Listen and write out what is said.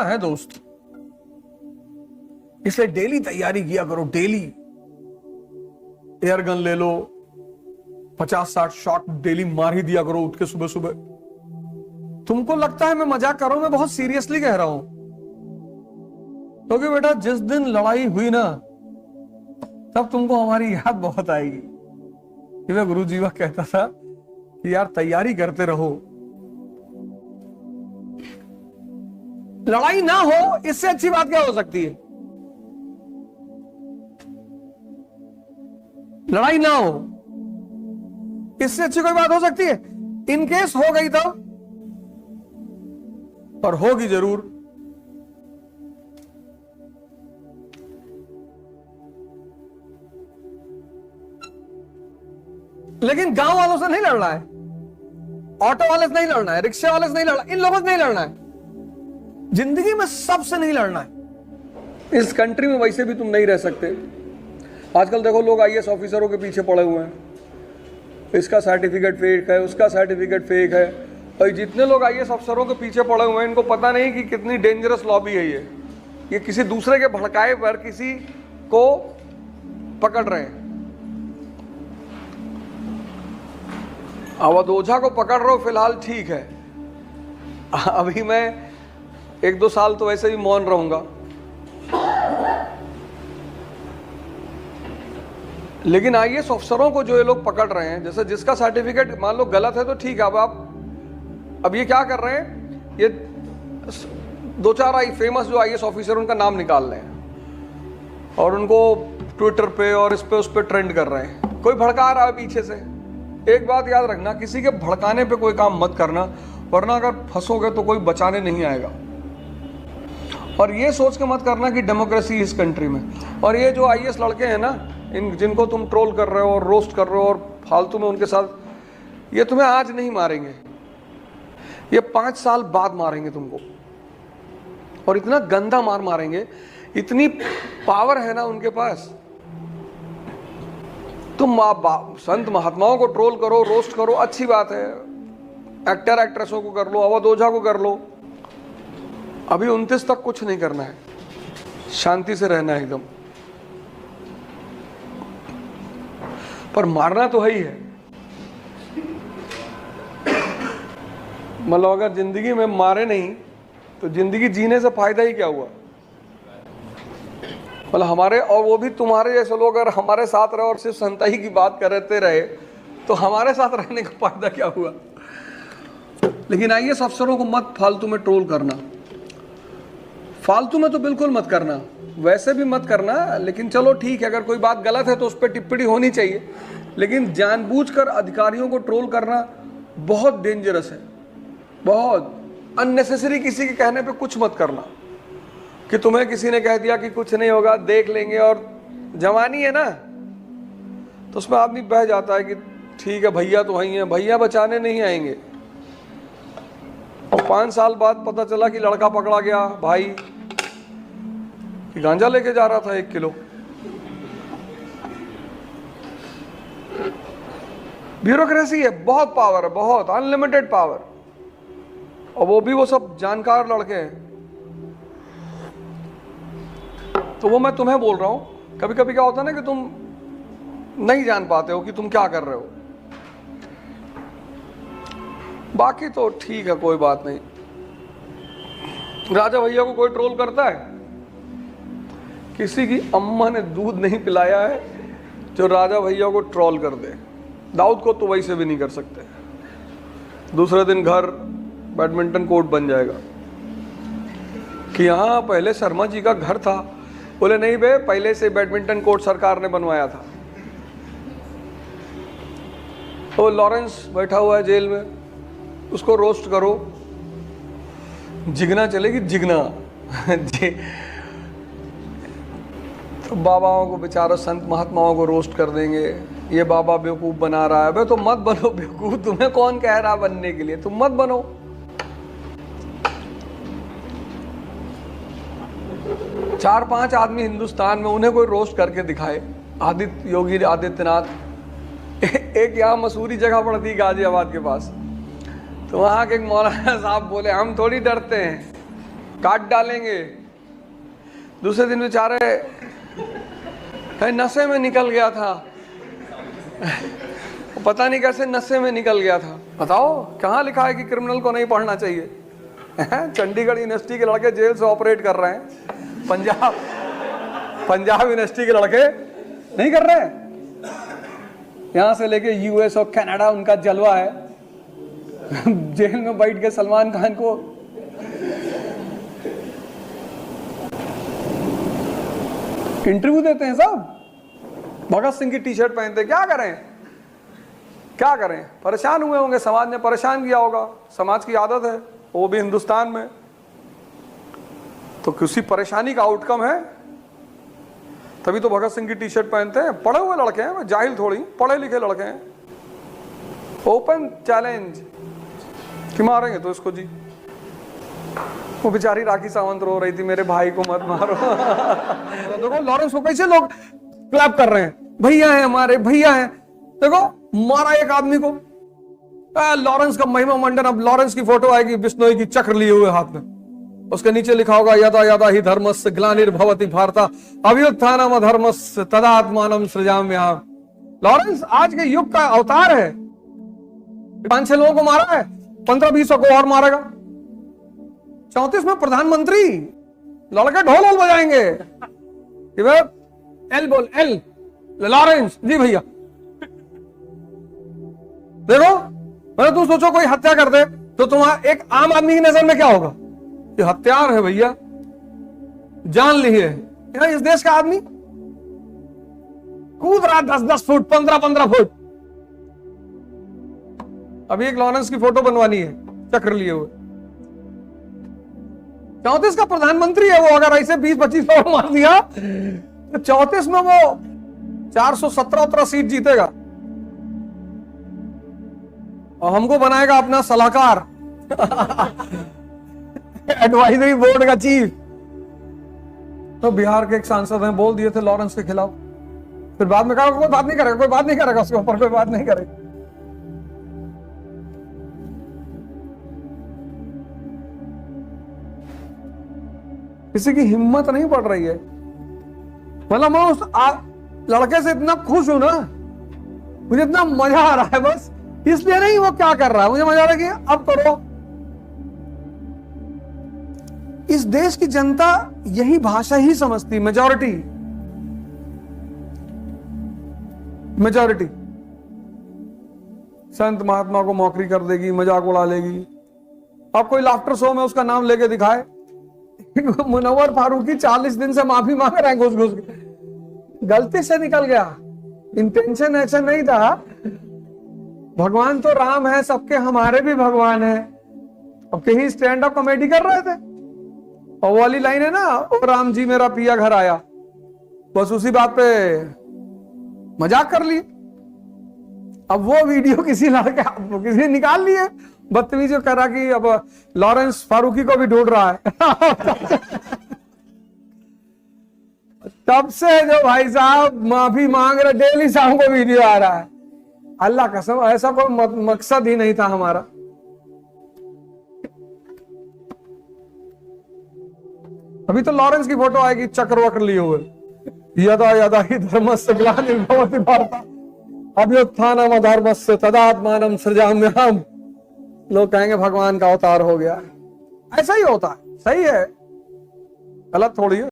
Corona है दोस्त, इसलिए डेली तैयारी किया करो। डेली एयर गन ले लो, 50-60 शॉट डेली मार ही दिया करो उठ के सुबह सुबह। तुमको लगता है मैं मजाक कर रहा हूं, मैं बहुत सीरियसली कह रहा हूं। क्योंकि बेटा जिस दिन लड़ाई हुई ना, तब तुमको हमारी याद बहुत आएगी कि मैं गुरु जीवा कहता था कि यार तैयारी करते रहो। लड़ाई ना हो इससे अच्छी बात क्या हो सकती है? लड़ाई ना हो इससे अच्छी कोई बात हो सकती है? इन केस हो गई तो, और होगी जरूर। लेकिन गांव वालों से नहीं लड़ना है, ऑटो वाले से नहीं लड़ना है, रिक्शा वाले से नहीं लड़ना, इन लोगों से नहीं लड़ना है। जिंदगी में सबसे नहीं लड़ना है। इस कंट्री में वैसे भी तुम नहीं रह सकते। आजकल देखो लोग आईएएस ऑफिसरों के पीछे पड़े हुए हैं, इसका सर्टिफिकेट फेक है, उसका सर्टिफिकेट फेक है। और जितने लोग आईएएस अफसरों के पीछे पड़े हुए हैं, इनको पता नहीं कि कितनी डेंजरस लॉबी है ये किसी दूसरे के भड़काए पर किसी को पकड़ रहे हैं। अवध ओझा को पकड़ रहे हो फिलहाल ठीक है, अभी मैं 1-2 साल तो वैसे भी मौन रहूंगा। लेकिन आईएएस अफसरों को जो ये लोग पकड़ रहे हैं, जैसे जिसका सर्टिफिकेट मान लो गलत है तो ठीक है। अब ये क्या कर रहे हैं, ये 2-4 फेमस जो आईएएस ऑफिसर उनका नाम निकाल रहे हैं और उनको ट्विटर पे और इस पे उस पे ट्रेंड कर रहे हैं। कोई भड़का रहा है पीछे से। एक बात याद रखना, किसी के भड़काने पे कोई काम मत करना, वरना अगर फंसोगे तो कोई बचाने नहीं आएगा। और ये सोच के मत करना कि डेमोक्रेसी इस कंट्री में। और ये जो आईएएस लड़के हैं ना, इन जिनको तुम ट्रोल कर रहे हो और रोस्ट कर रहे हो और फालतू में उनके साथ, ये तुम्हें आज नहीं मारेंगे, ये 5 साल बाद मारेंगे तुमको। और इतना गंदा मार मारेंगे, इतनी पावर है ना उनके पास। तुम संत महात्माओं को ट्रोल करो, रोस्ट करो, अच्छी बात है। एक्टर एक्ट्रेसों को कर लो, अवध ओझा को कर लो। अभी 29 तक कुछ नहीं करना है, शांति से रहना है एकदम। पर मारना तो है ही है। मतलब अगर जिंदगी में मारे नहीं तो जिंदगी जीने से फायदा ही क्या हुआ? मतलब हमारे, और वो भी तुम्हारे जैसे लोग अगर हमारे साथ रहे और सिर्फ संताई की बात करते रहे तो हमारे साथ रहने का फायदा क्या हुआ? लेकिन आईएएस अफसरों को मत फालतू में ट्रोल करना, फालतू में तो बिल्कुल मत करना, वैसे भी मत करना। लेकिन चलो ठीक है, अगर कोई बात गलत है तो उस पर टिप्पणी होनी चाहिए। लेकिन जानबूझकर अधिकारियों को ट्रोल करना बहुत डेंजरस है, बहुत अननेसेसरी। किसी के कहने पे कुछ मत करना कि तुम्हें किसी ने कह दिया कि कुछ नहीं होगा, देख लेंगे, और जवानी है ना तो उसमें आदमी बह जाता है कि ठीक है भैया तो वही है, भैया बचाने नहीं आएंगे। और 5 साल बाद पता चला कि लड़का पकड़ा गया भाई कि गांजा लेके जा रहा था 1 किलो। ब्यूरोक्रेसी है, बहुत पावर है, बहुत अनलिमिटेड पावर। और वो भी वो सब जानकार लड़के हैं। तो वो मैं तुम्हें बोल रहा हूं, कभी कभी क्या होता है ना कि तुम नहीं जान पाते हो कि तुम क्या कर रहे हो। बाकी तो ठीक है, कोई बात नहीं। राजा भैया को कोई ट्रोल करता है? किसी की अम्मा ने दूध नहीं पिलाया है जो राजा भैया को ट्रोल कर दे। दाऊद को तो वैसे भी नहीं कर सकते। दूसरे दिन घर बैडमिंटन कोर्ट बन जाएगा कि यहाँ पहले शर्मा जी का घर था। बोले नहीं बे, पहले से बैडमिंटन कोर्ट सरकार ने बनवाया था। तो लॉरेंस बैठा हुआ है जेल में, उसको रोस्ट करो, जिगना चलेगी जिगना। तो बाबाओं को, बेचारों संत महात्माओं को रोस्ट कर देंगे, ये बाबा बेवकूफ बना रहा है। बे तो मत बनो बेवकूफ, तुम्हें कौन कह रहा बनने के लिए, तुम मत बनो। 4-5 आदमी हिंदुस्तान में, उन्हें कोई रोस्ट करके दिखाए। योगी आदित्यनाथ, एक यहाँ मसूरी जगह पड़ती गाजियाबाद के पास, तो वहाँ के एक मौलाना साहब बोले हम थोड़ी डरते हैं, काट डालेंगे। दूसरे दिन बेचारे नशे में निकल गया था, पता नहीं कैसे नशे में निकल गया था। बताओ कहाँ लिखा है कि क्रिमिनल को नहीं पढ़ना चाहिए? चंडीगढ़ यूनिवर्सिटी के लड़के जेल से ऑपरेट कर रहे हैं, पंजाब यूनिवर्सिटी के लड़के नहीं कर रहे हैं। यहां से लेके यूएस और कनाडा उनका जलवा है। जेल में बैठ के सलमान खान को इंटरव्यू देते हैं सब। भगत सिंह की टी शर्ट पहनते, क्या करें क्या करें? परेशान हुए होंगे, समाज ने परेशान किया होगा, समाज की आदत है, वो भी हिंदुस्तान में। तो किसी परेशानी का आउटकम है, तभी तो भगत सिंह की टी शर्ट पहनते हैं। पढ़े हुए लड़के हैं, जाहिल थोड़ी, पढ़े लिखे लड़के हैं। ओपन चैलेंज कि मारेंगे तो इसको जी। वो बेचारी राखी सावंत रो रही थी, मेरे भाई को मत मारो। देखो लॉरेंस को कैसे लोग क्लैप कर रहे हैं, भैया है हमारे, भैया है। देखो मारा एक आदमी को, लॉरेंस का महिमा मंडन। अब लॉरेंस की फोटो आएगी बिश्नोई की चक्र लिए हुए हाथ में, उसके नीचे लिखा होगा यदा यदा ही धर्मस्य ग्लानिर्भवति भारत अभ्युत्थानम अधर्मस्य तदात्मानं सृजाम्यहम्। लॉरेंस आज के युग का अवतार है। 5-6 लोगों को मारा है, 15-20 को और मारेगा। 34 में प्रधानमंत्री, लड़के ढोल वोल बजाएंगे। एल बोल, एल लॉरेंस जी भैया। देखो मैंने, तुम सोचो कोई हत्या कर दे तो तुम्हारा एक आम आदमी की नजर में क्या होगा? ये हत्यार है भैया, जान ली है। इस देश का आदमी कूद रहा 10-10 फुट, 15-15 फुट। अभी एक लॉरेंस की फोटो बनवानी है चक्र लिए हुए। 34 का प्रधानमंत्री है वो, अगर ऐसे 20-25 करोड़ मार दिया तो 34 में वो 417 सीट जीतेगा और हमको बनाएगा अपना सलाहकार, एडवाइजरी बोर्ड का चीफ। तो बिहार के एक सांसद हैं, बोल दिए थे लॉरेंस के खिलाफ, फिर बाद में कहा कोई बात नहीं करेगा, कोई बात नहीं करेगा, उसके ऊपर कोई बात नहीं करेगा। किसी की हिम्मत नहीं बढ़ रही है। मतलब मैं उस लड़के से इतना खुश हूं ना, मुझे इतना मजा आ रहा है, बस इसलिए नहीं वो क्या कर रहा है, मुझे मजा आ रहा है कि अब करो। इस देश की जनता यही भाषा ही समझती, मेजॉरिटी। संत महात्मा को मौकरी कर देगी, मजाक उड़ा लेगी। अब कोई लाफ्टर शो में उसका नाम लेके दिखाए, मुनव्वर फारूकी 40 दिन से माफी मांग रहे हैं घुस घुस के। गलती से निकल गया, इंटेंशन ऐसा नहीं था। भगवान तो राम है, सबके हमारे भी भगवान है। अब कहीं स्टैंड अप कॉमेडी कर रहे थे और वो वाली लाइन है ना, ओ राम जी मेरा पिया घर आया, बस उसी बात पे मजाक कर लिए। अब वो वीडियो किसी लड़के किसी ने निकाल लिए, बदतमीजी करा कि अब लॉरेंस फारूकी को भी ढूंढ रहा है। तब से जो भाई साहब माफी मांग रहे, डेली शाम को वीडियो आ रहा है। अल्लाह कसम ऐसा कोई मकसद ही नहीं था हमारा। अभी तो लॉरेंस की फोटो आएगी चक्र वक्र लिए हुए, यदा यदा ही धर्मस्य ग्लानिर्भवति भारत अभ्युत्थानम अधर्मस्य तदात्मानं सृजाम्यहम्। लोग कहेंगे भगवान का अवतार हो गया। ऐसा ही होता है, सही है, गलत थोड़ी है।